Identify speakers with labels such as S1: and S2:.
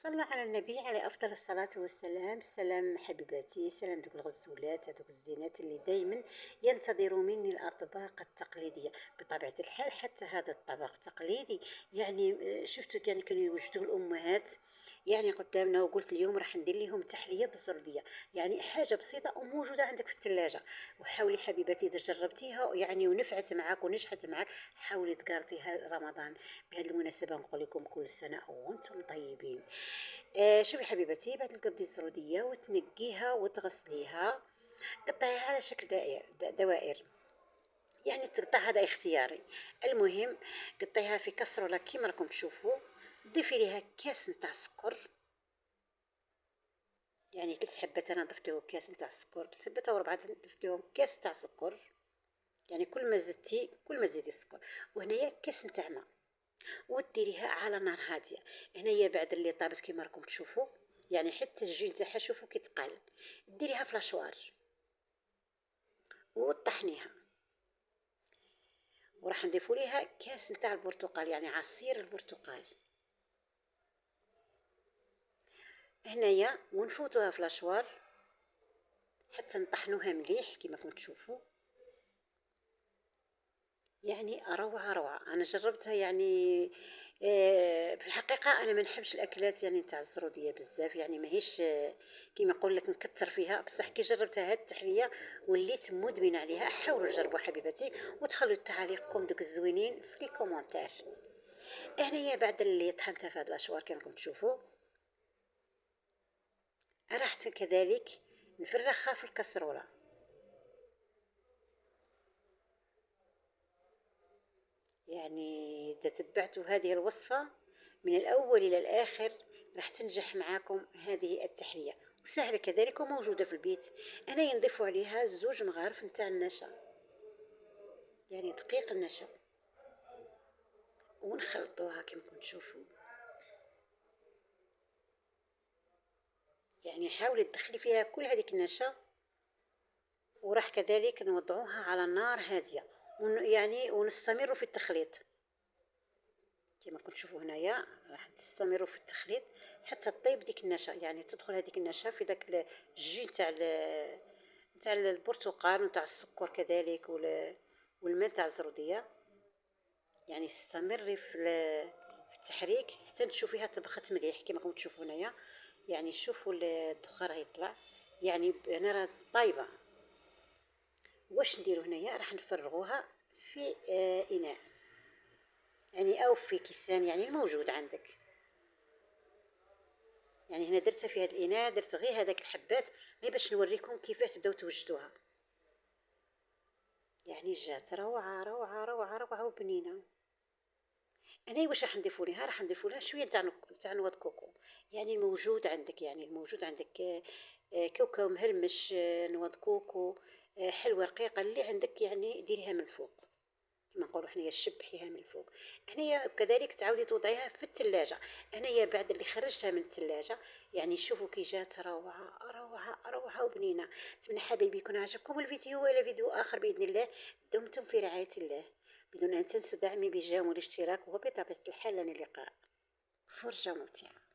S1: صلوا على النبي عليه أفضل الصلاة والسلام. السلام حبيباتي، سلام دوك الغزولات هذوك الزينات اللي دايما ينتظروا مني الأطباق التقليدية. بطبيعة الحال حتى هذا الطبق تقليدي، يعني شفتوا كانوا يوجدوه الأمهات يعني قدامنا، وقلت اليوم راح ندير لهم تحلية بالزردية. يعني حاجة بسيطة وموجودة عندك في الثلاجة. وحاولي حبيبتي إذا جربتيها يعني ونفعت معك ونجحت معك، حاولي تقارطيها رمضان. بهذه المناسبة نقول لكم كل سنة وانتم طيبين. شوفي حبيبتي، بعد ما تقضي الزرودية وتنقيها وتغسليها، قطعيها على شكل دوائر. يعني تقطع هذا اختياري. المهم قطعيها في كسرولة كيما راكم تشوفوا. ضيفي ليها كاس نتاع سكر، يعني 3 حبات انا ضفتهم كاس نتاع السكر، 3 حبات او 4 ضفتهم كاس تاع سكر. يعني كل ما زدتي كل ما تزيدي السكر. وهنايا كاس نتاع ماء، وديريها على نار هاديه. هنايا بعد اللي طابت كيما راكم تشوفوا، يعني حتى الجين تاعها شوفوا كي تقال. ديريها في لاشوارج وطحنيها. وراح نضيفوا ليها كاس نتاع البرتقال، يعني عصير البرتقال هنايا، ونفوتوها في لاشوار حتى نطحنوها مليح كيما راكم تشوفوا. يعني روعة روعة، أنا جربتها يعني. في الحقيقة أنا ما نحبش الأكلات يعني تاع الزرودية بزاف، يعني ماهيش كيما نقول لك نكتر فيها. بصح كي جربتها هاد التحلية وليت مدمنة عليها. حاولوا تجربوا حبيبتي، وتخلوا تعاليقكم دوك الزوينين في لي كومونتير. هنايا بعد اللي طحنتها في هاد الأشوار كما راكم تشوفوا، راح كذلك نفرخها في الكسرولة. يعني إذا تبعتوا هذه الوصفة من الأول إلى الآخر راح تنجح معاكم هذه التحلية، وسهلة كذلك وموجودة في البيت. أنا ينضيفوا عليها 2 مغارف نتاع النشا، يعني دقيق النشا، ونخلطوها كما تشوفوا. يعني حاولي تدخلي فيها كل هذيك النشا، وراح كذلك نوضعوها على نار هادية، يعني ونستمر في التخليط. كما كنت تشوفوا هنايا راح تستمروا في التخليط حتى تطيب ديك النشا، يعني تدخل هذيك النشا في داك الجي تاع البرتقال وتاع السكر كذلك، والماء تاع الزروديه. يعني استمري في التحريك حتى تشوفيها طبخت مليح كما راكم تشوفوا هنايا. يعني شوفوا الدخان راه يطلع، يعني هنا راه طايبه. واش نديرو هنايا؟ راح نفرغوها في اناء، يعني او في كيسان يعني الموجود عندك. يعني هنا درتها في هذا الاناء، درت غير هذاك الحبات غير باش نوريكم كيفاش تبداو توجدوها. يعني جات روعه روعه روعه روعه وبنينه. انا واش راح نضيفوا لها؟ راح نضيفوا لها شويه تاع نواد كوكو، يعني الموجود عندك، يعني الموجود عندك كوكو مهرمش، نواد كوكو، حلوه رقيقه اللي عندك، يعني ديريها من الفوق كما نقولوا حنايا شبحيها من الفوق. هنايا كذلك تعاودي توضعيها في الثلاجه. هنايا بعد اللي خرجتها من الثلاجه، يعني شوفوا كي جات روعه روعه روعه وبنينه. اتمنى حبايبي يكون عجبكم الفيديو، والى فيديو اخر باذن الله. دمتم في رعايه الله، بدون ان تنسوا دعمي بالجيم والاشتراك، وبطبيعه الحال لنا اللقاء. فرجه ممتعه.